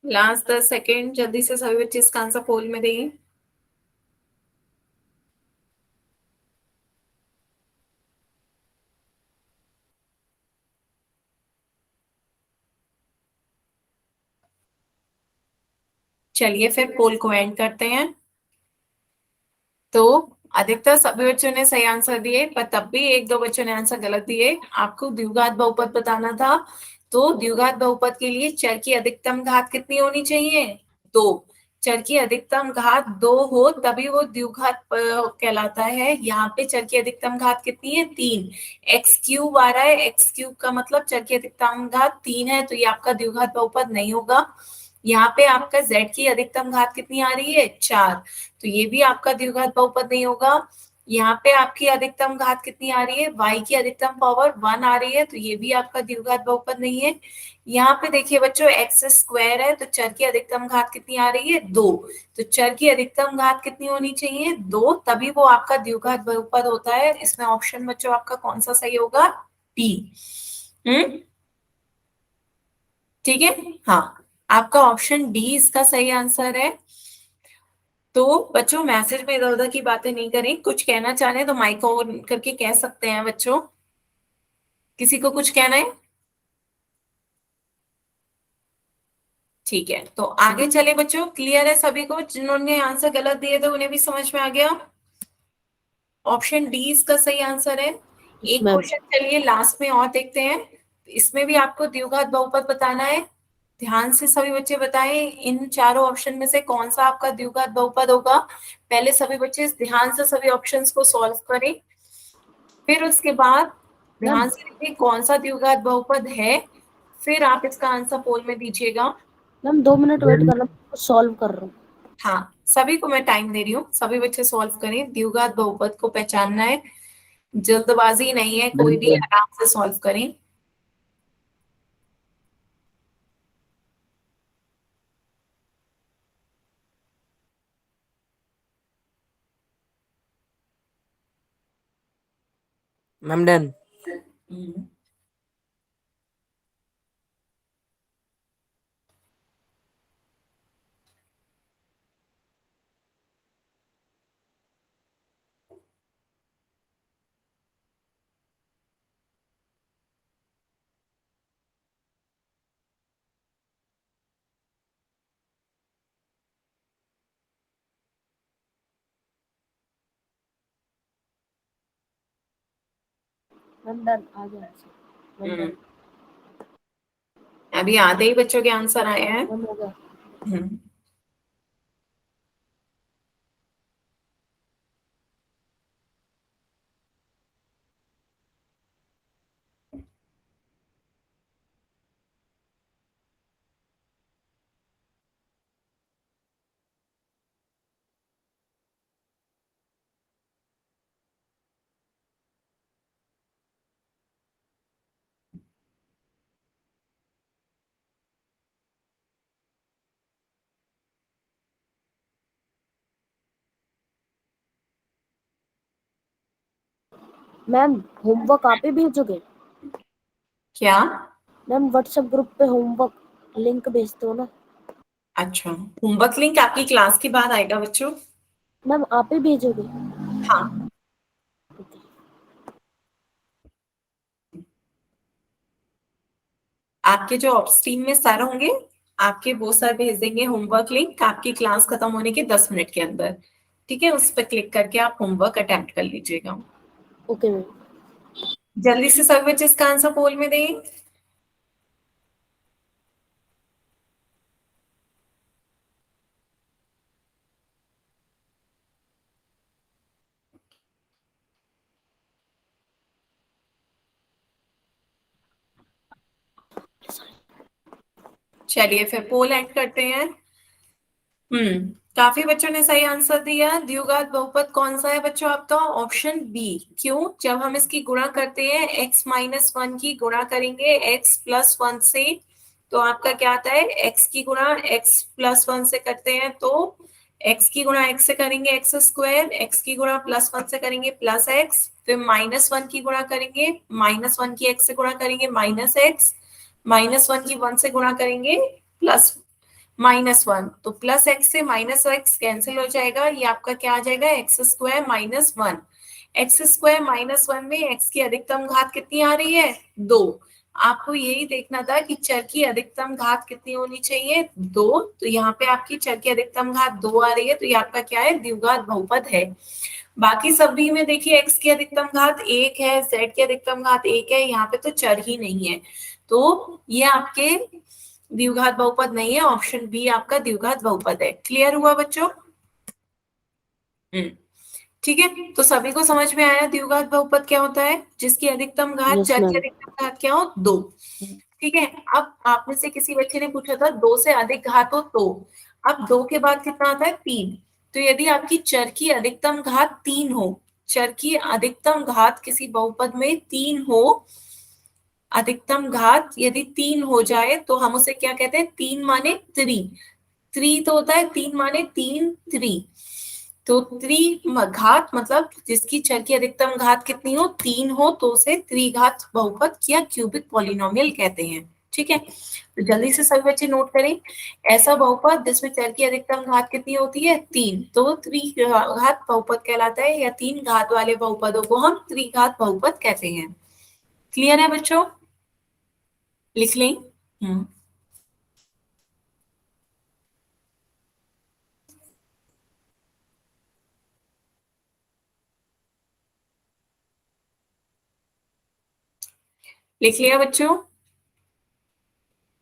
E: लास्ट 10 सेकेंड, जल्दी से सभी बच्चे इसका आंसर पोल में दें। चलिए फिर पोल को एंड करते हैं। तो अधिकतर सभी बच्चों ने सही आंसर दिए, पर तब भी एक दो बच्चों ने आंसर गलत दिए। आपको द्विघात बहुपद बताना था, तो द्विघात बहुपद के लिए चर की अधिकतम घात कितनी होनी चाहिए? 2। चर की अधिकतम घात 2 हो तभी वो द्विघात कहलाता है। यहाँ पे चर की अधिकतम घात कितनी है? 3। x³ आ रहा है, x³ का मतलब चर की अधिकतम घात 3 है, तो ये आपका द्विघात बहुपद नहीं होगा। यहाँ पे आपका z की अधिकतम घात कितनी आ रही है? 4, तो ये भी आपका द्विघात बहुपद नहीं होगा। यहाँ पे आपकी अधिकतम घात कितनी आ रही है? y की अधिकतम पावर 1 आ रही है, तो ये भी आपका द्विघात बहुपद नहीं है। यहाँ पे देखिए बच्चों x² है, तो चर की अधिकतम घात कितनी आ रही है? 2, तो चर की अधिकतम घात कितनी होनी चाहिए? 2, तभी वो आपका द्विघात बहुपद होता है। इसमें ऑप्शन बच्चों आपका कौन सा सही होगा? डी। ठीक है, हाँ, आपका ऑप्शन डी इसका सही आंसर है। तो बच्चों मैसेज में इधर उधर की बातें नहीं करें। कुछ कहना चाह रहे हैं तो माइक ऑन करके कह सकते हैं बच्चों। किसी को कुछ कहना है? ठीक है, तो आगे चले बच्चों। क्लियर है सभी को? जिन्होंने आंसर गलत दिए थे उन्हें भी समझ में आ गया? ऑप्शन डी इसका सही आंसर है। एक
G: मैम।
E: क्वेश्चन चलिए लास्ट में और देखते हैं। इसमें भी आपको द्विघात बहुपद बताना है। ध्यान से सभी बच्चे बताएं इन चारों ऑप्शन में से कौन सा आपका द्विघात बहुपद होगा। पहले सभी बच्चे ध्यान से सभी ऑप्शंस को सॉल्व करें, फिर उसके बाद ध्यान से देखिए कौन सा द्विघात बहुपद है, फिर आप इसका आंसर पोल में दीजिएगा।
G: मैम 2 मिनट वेट करना, सॉल्व कर रहा हूँ।
E: हाँ, सभी को मैं टाइम दे रही हूँ, सभी बच्चे सॉल्व करें। द्विघात बहुपद को पहचानना है, जल्दबाजी नहीं है कोई भी, आराम से सॉल्व करें।
H: Ma'am done.
E: Hmm,
G: ma'am done आ गया आंसर। Ma'am done.
E: अभी आधे ही बच्चों के आंसर आए हैं।
G: मैम हो गया।
E: हम्म,
G: मैम होमवर्क आप ही भेजोगे?
E: क्या?
G: मैम व्हाट्सएप ग्रुप पे होमवर्क लिंक भेज दो ना।
E: अच्छा, होमवर्क लिंक आपकी क्लास के बाद आएगा बच्चों।
G: मैम आप ही भेजोगे?
E: हाँ, आपके जो ऑप्स टीम में सर होंगे, आपके वो सर भेज देंगे होमवर्क लिंक आपकी क्लास खत्म होने के 10 मिनट के अंदर। ठीक है, उस पर क्लिक करके आप होमवर्क अटेम्प्ट कर लीजिएगा।
G: Okay ma'am.
E: जल्दी से सब बच्चे इसका आंसर पोल में दें। चलिए फिर पोल ऐड करते हैं। काफी बच्चों ने सही आंसर दिया। द्विघात बहुपद कौन सा है बच्चों आपका? Option B. क्यों? जब हम इसकी गुणा करते हैं x-1 की गुणा करेंगे x+1 से, तो आपका क्या आता है? x की गुणा x+1 से करते हैं तो x की गुणा x से करेंगे x², x की गुणा +1 से करेंगे +x, फिर -1 की गुणा करेंगे, -1 की x से गुणा करेंगे -x, -1 की 1 से गुणा करेंगे +1, तो +x से -x कैंसिल हो जाएगा। ये आपका क्या आ जाएगा? x² -1। x² -1 में x की अधिकतम घात कितनी आ रही है? 2। आपको यही देखना था कि चर की अधिकतम घात कितनी होनी चाहिए? 2। तो यहाँ पे आपकी चर की अधिकतम घात 2 आ रही है, तो ये आपका क्या है? द्विघात बहुपद है। बाकी सभी में देखिए x की अधिकतम घात 1 है, z की अधिकतम घात 1 है, यहाँ पे तो चर ही नहीं है, तो ये आपके द्विघात बहुपद नहीं है। ऑप्शन बी आपका द्विघात बहुपद है। क्लियर हुआ बच्चों? ठीक है, तो सभी को समझ में आया द्विघात बहुपद क्या होता है? जिसकी अधिकतम घात,
G: यस
E: चर की
G: मैम।
E: अधिकतम घात क्या हो? 2। ठीक है, अब आप में से किसी बच्चे ने पूछा था 2 से अधिक घात हो तो, अब 2 के बाद कितना आता है? 3। तो यदि आपकी चर की अधिकतम घात 3 हो, चर की अधिकतम घात किसी बहुपद में 3 हो, अधिकतम घात यदि 3 हो जाए तो हम उसे क्या कहते हैं? 3 माने 3। 3 तो होता है 3 माने 3 3। तो घात मतलब जिसकी चर की अधिकतम घात कितनी हो? 3 हो, तो उसे त्रिघात बहुपद या क्यूबिक पॉलिनोमियल कहते हैं। ठीक है, तो जल्दी से सभी बच्चे नोट करें। ऐसा बहुपद जिसमें चर की अधिकतम घात कितनी होती है? 3, तो त्रिघात बहुपद कहलाता है, या 3 घात वाले बहुपदों को हम त्रिघात बहुपद कहते हैं। क्लियर है बच्चों? लिख लें। लिख लिया बच्चों?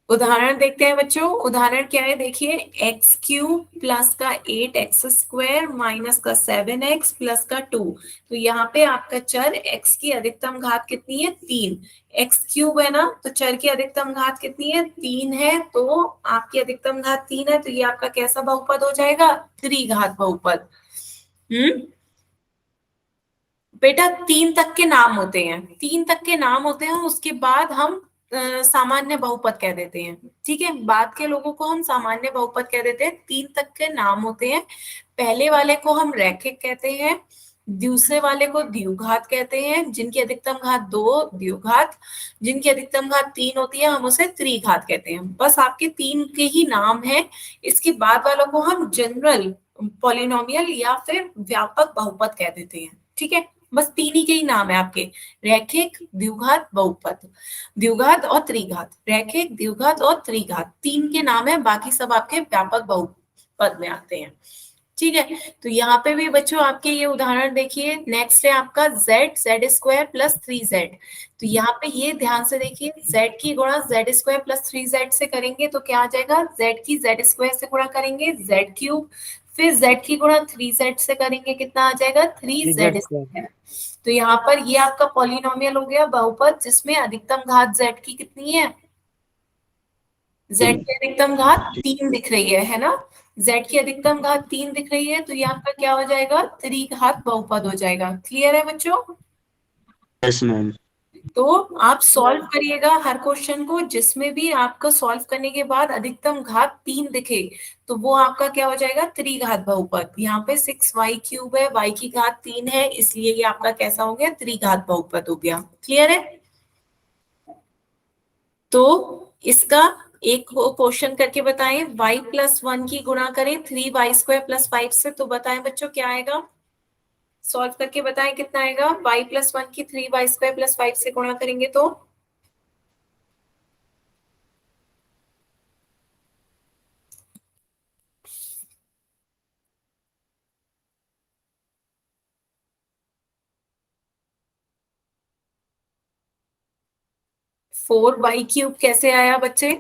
E: उदाहरण देखते हैं बच्चों। उदाहरण क्या है? देखिए, x³ प्लस का 8x² माइनस का 7x प्लस का 2। तो यहाँ पे आपका चर x की अधिकतम घात कितनी है? 3। x³ है ना, तो चर की अधिकतम घात कितनी है? 3 है, तो आपकी अधिकतम घात 3 है, तो ये आपका कैसा बहुपद हो जाएगा? त्रिघात बहुपद। बेटा 3 तक के नाम होते हैं, 3 तक के नाम होते हैं, उसके बाद हम सामान्य बहुपद कह देते हैं। ठीक है, बाद के लोगों को हम सामान्य बहुपद कह देते हैं। 3 तक के नाम होते हैं। पहले वाले को हम रैखिक कहते हैं, दूसरे वाले को द्विघात कहते हैं, जिनकी अधिकतम घात 2 द्विघात, जिनकी अधिकतम घात 3 होती है हम उसे त्रिघात कहते हैं। बस आपके 3 के ही नाम है, इसके बाद वालों को हम जनरल पॉलिनोमियल या फिर व्यापक बहुपद कह देते हैं। ठीक है, बस 3 ही के ही नाम है आपके, रैखिक, द्विघात, बहुपद, द्विघात और त्रिघात, रैखिक, द्विघात और त्रिघात 3 के नाम है, बाकी सब आपके व्यापक बहुपद में आते हैं। ठीक है, तो यहाँ पे भी बच्चों आपके ये उदाहरण देखिए। नेक्स्ट है आपका z² प्लस 3z। तो यहाँ पे ये ध्यान से देखिए, z की गुणा z² प्लस 3z से करेंगे तो क्या आ जाएगा, z की z² से गुणा करेंगे z3, फिर z की गुणा 3z से करेंगे कितना आ जाएगा 3z²। तो यहाँ पर ये आपका पॉलिनोमियल हो गया बहुपद, जिसमें अधिकतम घात z की कितनी है, z की अधिकतम घात 3 दिख रही है ना, z की अधिकतम घात 3 दिख रही है, तो ये आपका क्या हो जाएगा, त्रिघात बहुपद हो जाएगा। क्लियर है बच्चों?
H: Yes ma'am.
E: तो आप सॉल्व करिएगा हर क्वेश्चन को, जिसमें भी आपका सॉल्व करने के बाद अधिकतम घात 3 दिखे तो वो आपका क्या हो जाएगा, त्रिघात बहुपद। यहाँ पे 6y³ है, y की घात 3 है, इसलिए ये आपका कैसा हो गया, त्रिघात बहुपद हो गया। क्लियर है? तो इसका एक क्वेश्चन करके बताएं, y+1 की गुणा करें 3y² प्लस 5 से, तो बताएं बच्चों क्या आएगा, सॉल्व करके बताएं कितना आएगा, y+1 की 3y² प्लस 5 से गुणा करेंगे तो 4y³ कैसे आया बच्चे,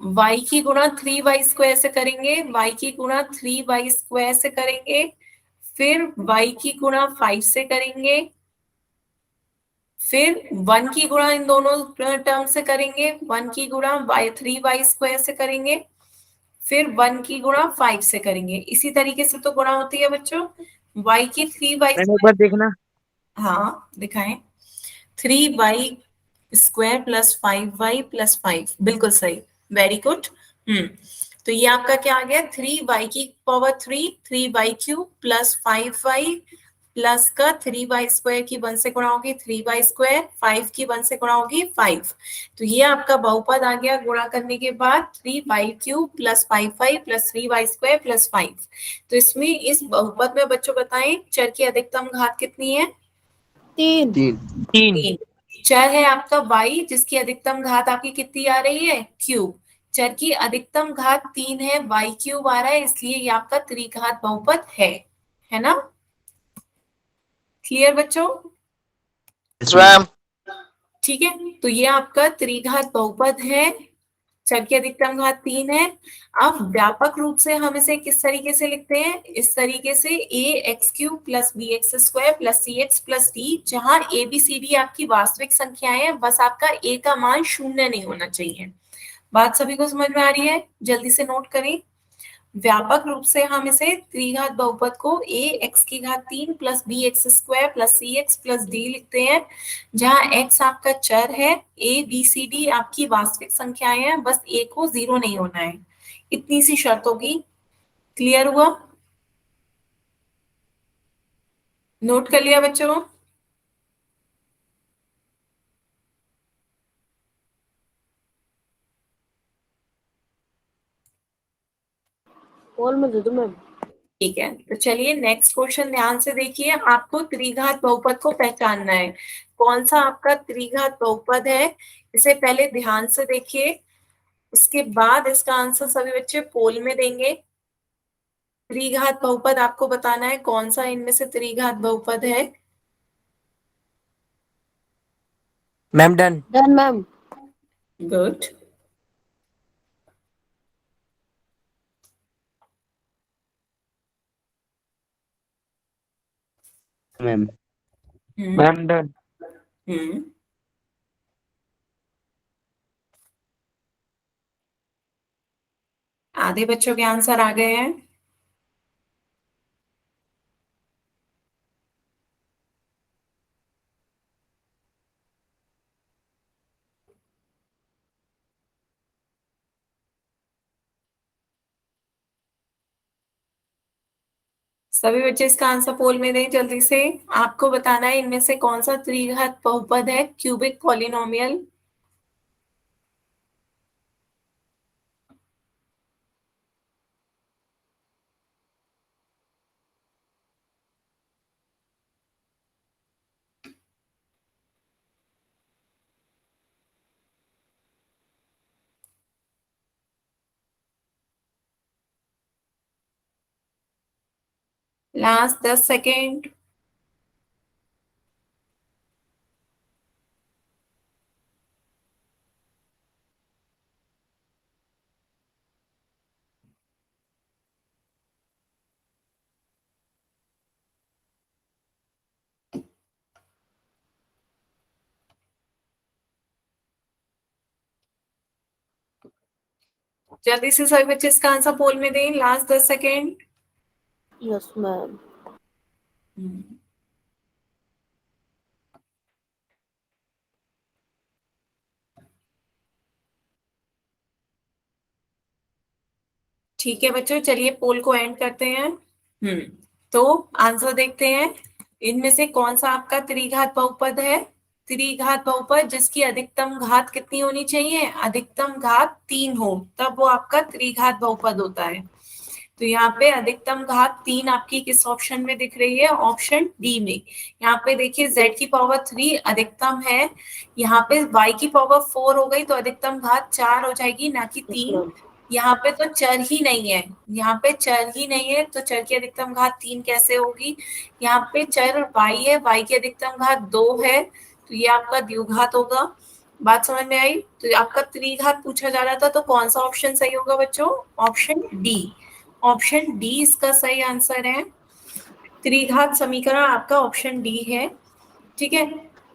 E: y की गुणा 3y² से करेंगे, y की गुणा 3y² से करेंगे, फिर y की गुणा 5 से करेंगे, फिर 1 की गुणा इन दोनों टर्म से करेंगे, 1 की गुणा 3y² से करेंगे, फिर 1 की गुणा 5 से करेंगे। इसी तरीके से तो गुणा होती है बच्चों, y की 3y²,
B: देखना।
E: हाँ दिखाएं, 3y² प्लस 5y प्लस 5, बिल्कुल सही, वेरी गुड। तो ये आपका क्या आ गया, 3y की power 3, 3y³ plus 5y plus का 3y² की 1 से गुणा होगी 3y², 5 की 1 से गुणा होगी 5। तो ये आपका बहुपद आ गया गुणा करने के बाद 3y³ plus 5y plus 3y² plus 5। तो इसमें इस बहुपद में बच्चों बताएं चर की अधिकतम घात कितनी है,
G: 3।
E: 3। चर है आपका y, जिसकी अधिकतम घात आपकी कितनी आ रही है, क्यूब। चर की अधिकतम घात 3 है, y³ आ रहा है, इसलिए ये आपका त्रिघात बहुपद है ना। क्लियर बच्चों?
D: Yes ma'am.
E: ठीक है, तो ये आपका त्रिघात बहुपद है, चर की अधिकतम घात 3 है। अब व्यापक रूप से हम इसे किस तरीके से लिखते हैं, इस तरीके से ax³ plus bx² plus cx plus d, जहां a b c d आपकी वास्तविक संख्याएं हैं, बस आपका a का मान 0 नहीं होना चाहिए। बात सभी को समझ में आ रही है? जल्दी से नोट करें। व्यापक रूप से हम इसे त्रिघात बहुपद को ax³ plus bx² plus cx plus d लिखते हैं, जहां x आपका चर है, a b c d आपकी वास्तविक संख्याएं हैं, बस a को 0 नहीं होना है, इतनी सी शर्त होगी। क्लियर हुआ? नोट कर लिया बच्चों?
G: कॉल में दे दो मैम।
E: ठीक है, तो चलिए नेक्स्ट क्वेश्चन ध्यान से देखिए। आपको त्रिघात बहुपद को पहचानना है, कौन सा आपका त्रिघात बहुपद है, इसे पहले ध्यान से देखिए, उसके बाद इसका आंसर सभी बच्चे पोल में देंगे। त्रिघात बहुपद आपको बताना है कौन सा इनमें से त्रिघात बहुपद है।
F: Ma'am done.
G: Done ma'am.
E: Good.
H: Ma'am.
B: Ma'am done.
E: Hmm आधे बच्चों के आंसर आ गए हैं। सभी बच्चे इसका आंसर पोल में दें जल्दी से। आपको बताना है इनमें से कौन सा त्रिघात बहुपद है, क्यूबिक पॉलिनोमियल। Last 10 second. जल्दी से सभी बच्चे इसका आंसर पोल में दें, लास्ट 10 सेकेंड।
G: Yes ma'am.
E: ठीक है बच्चों, चलिए पोल को एंड करते हैं। तो आंसर देखते हैं, इनमें से कौन सा आपका त्रिघात बहुपद है। त्रिघात बहुपद जिसकी अधिकतम घात कितनी होनी चाहिए, अधिकतम घात 3 हो, तब वो आपका त्रिघात बहुपद होता है। तो यहाँ पे अधिकतम घात 3 आपकी किस ऑप्शन में दिख रही है, ऑप्शन डी में। यहाँ पे देखिए z की पावर 3 अधिकतम है, यहाँ पे y की पावर 4 हो गई तो अधिकतम घात 4 हो जाएगी, ना कि 3। यहाँ पे तो चर ही नहीं है, यहाँ पे चर ही नहीं है, तो चर की अधिकतम घात 3 कैसे होगी। यहाँ पे चर y है, y की अधिकतम घात 2 है, तो ये आपका द्विघात होगा। बात समझ में आई। तो आपका त्रिघात पूछा जा रहा था, तो कौन सा ऑप्शन सही होगा बच्चों, ऑप्शन डी। ऑप्शन डी इसका सही आंसर है। त्रिघात समीकरण आपका ऑप्शन डी है। ठीक है,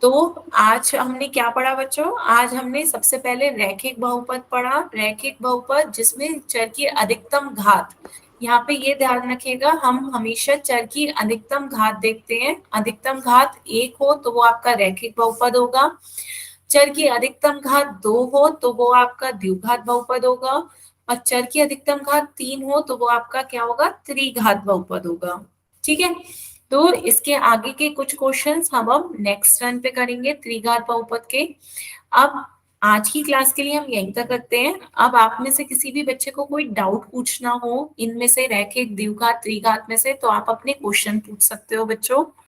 E: तो आज हमने क्या पढ़ा बच्चों, आज हमने सबसे पहले रैखिक बहुपद पढ़ा। रैखिक बहुपद जिसमें चर की अधिकतम घात, यहाँ पे ये ध्यान रखिएगा, हम हमेशा चर की अधिकतम घात देखते हैं। अधिकतम घात 1 हो तो वो आपका रैखिक बहुपद होगा, चर की अधिकतम घात 2 हो तो वो आपका द्विघात बहुपद होगा, और चर की अधिकतम घात 3 हो तो वो आपका क्या होगा, त्रिघात बहुपद होगा। ठीक है, तो इसके आगे के कुछ क्वेश्चंस हम अब नेक्स्ट रन पे करेंगे त्रिघात बहुपद के। अब आज की क्लास के लिए हम यहीं तक रखते हैं। अब आप में से किसी भी बच्चे को कोई डाउट पूछना हो इनमें से रैखिक, द्विघात, त्रिघात में से, तो आप अपने क्वेश्चन पूछ सकते हो बच्चों।